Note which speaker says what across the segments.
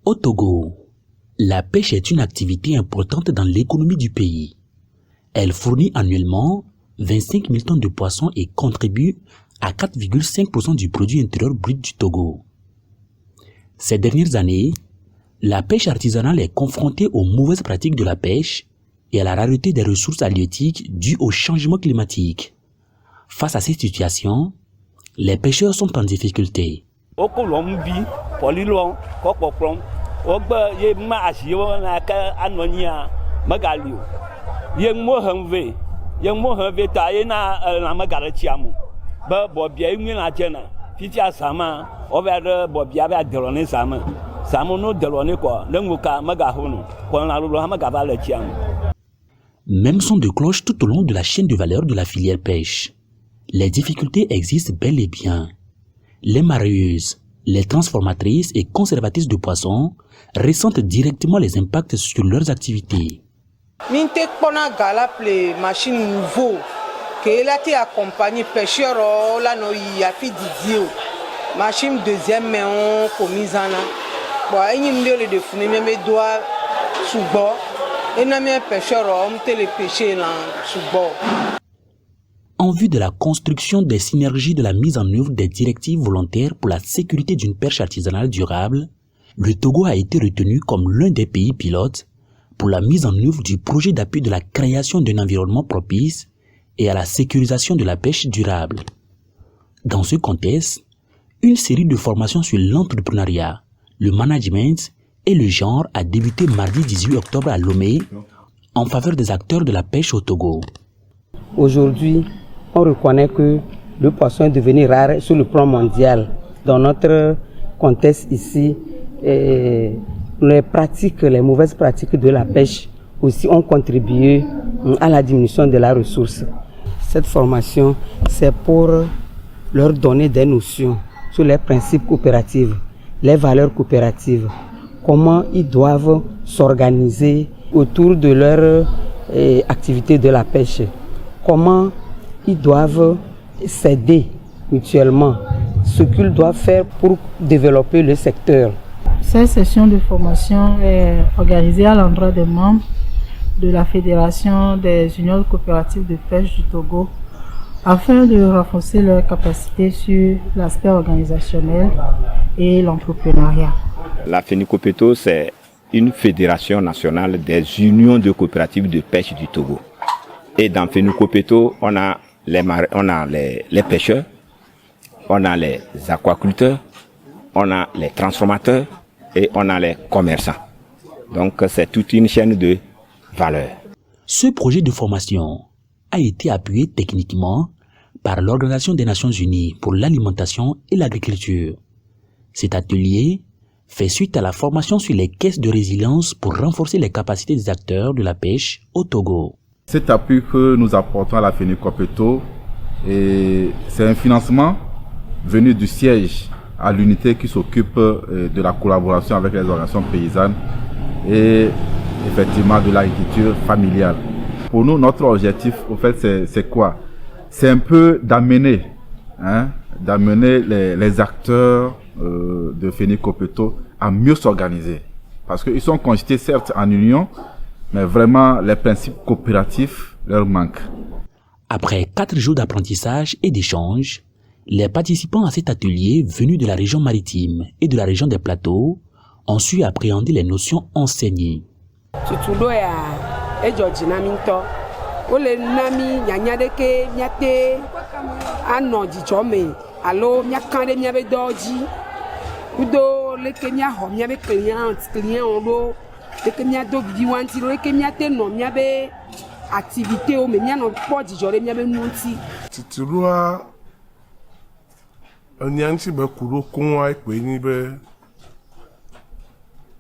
Speaker 1: Au Togo, la pêche est une activité importante dans l'économie du pays. Elle fournit annuellement 25 000 tonnes de poissons et contribue à 4,5% du produit intérieur brut du Togo. Ces dernières années, la pêche artisanale est confrontée aux mauvaises pratiques de la pêche et à la rareté des ressources halieutiques dues au changement climatique. Face à cette situation, les pêcheurs sont en difficulté. Même son de cloche tout au long de la chaîne de valeur de la filière pêche. Les difficultés existent bel et bien. Les mareyeuses, les transformatrices et conservatrices de poissons ressentent directement les impacts sur leurs activités.
Speaker 2: Machine nouveau que a été accompagné pêcheur là no y a fait didio machine deuxième mais on commise en bon il me le de fune me doit sous-bord et na me pêcheur on te le pêcher là sous-bord.
Speaker 1: En vue de la construction des synergies de la mise en œuvre des directives volontaires pour la sécurité d'une pêche artisanale durable, le Togo a été retenu comme l'un des pays pilotes pour la mise en œuvre du projet d'appui de la création d'un environnement propice et à la sécurisation de la pêche durable. Dans ce contexte, une série de formations sur l'entrepreneuriat, le management et le genre a débuté mardi 18 octobre à Lomé en faveur des acteurs de la pêche au Togo.
Speaker 3: Aujourd'hui, on reconnaît que le poisson est devenu rare sur le plan mondial. Dans notre contexte ici, les mauvaises pratiques de la pêche aussi ont contribué à la diminution de la ressource. Cette formation, c'est pour leur donner des notions sur les principes coopératifs, les valeurs coopératives, comment ils doivent s'organiser autour de leur activité de la pêche, comment ils doivent s'aider mutuellement, ce qu'ils doivent faire pour développer le secteur.
Speaker 4: Cette session de formation est organisée à l'endroit des membres de la Fédération des unions coopératives de pêche du Togo afin de renforcer leurs capacités sur l'aspect organisationnel et l'entrepreneuriat.
Speaker 5: La FENICOPETO, c'est une fédération nationale des unions de coopératives de pêche du Togo. Et dans FENICOPETO, on a les pêcheurs, on a les aquaculteurs, on a les transformateurs et on a les commerçants. Donc c'est toute une chaîne de valeur.
Speaker 1: Ce projet de formation a été appuyé techniquement par l'Organisation des Nations Unies pour l'alimentation et l'agriculture. Cet atelier fait suite à la formation sur les caisses de résilience pour renforcer les capacités des acteurs de la pêche au Togo.
Speaker 6: Cet appui que nous apportons à la FENICOPETO, c'est un financement venu du siège à l'unité qui s'occupe de la collaboration avec les organisations paysannes et effectivement de l'agriculture familiale. Pour nous, notre objectif, au fait, c'est quoi? C'est un peu d'amener les acteurs de FENICOPETO à mieux s'organiser. Parce qu'ils sont constitués certes en union, mais vraiment les principes coopératifs leur manquent.
Speaker 1: Après 4 jours d'apprentissage et d'échange, les participants à cet atelier venus de la région maritime et de la région des plateaux ont su appréhender les notions enseignées.
Speaker 7: Onyansi be kuro konwa ekpe ni be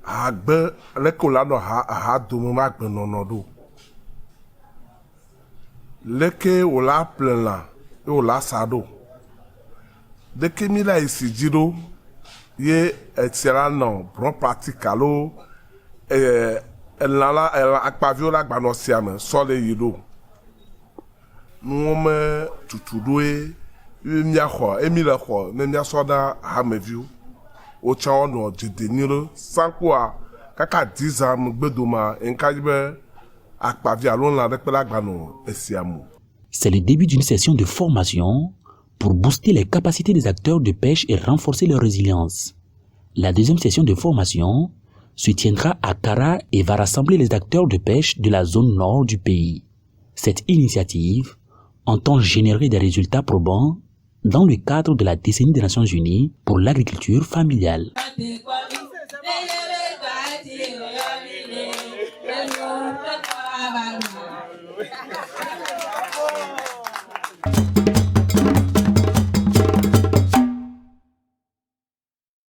Speaker 7: agbe lekola no ha do mo ma gbe nono do leke ola plela e ola sado de ke mi la isijiro ye etiara no bon practicalo elala akpaviola gba no siame so le yido no me tutudoe Emi la xɔ ne mia sɔ ɖa hameviwo o tsawo no jedeniro sankoa kaka 10 ans gbedoma enkajibe akpavi alon la rekpela gbano esiamu.
Speaker 1: C'est le début d'une session de formation pour booster les capacités des acteurs de pêche et renforcer leur résilience. La deuxième session de formation se tiendra à Kara et va rassembler les acteurs de pêche de la zone nord du pays. Cette initiative entend générer des résultats probants dans le cadre de la décennie des Nations Unies pour l'agriculture familiale.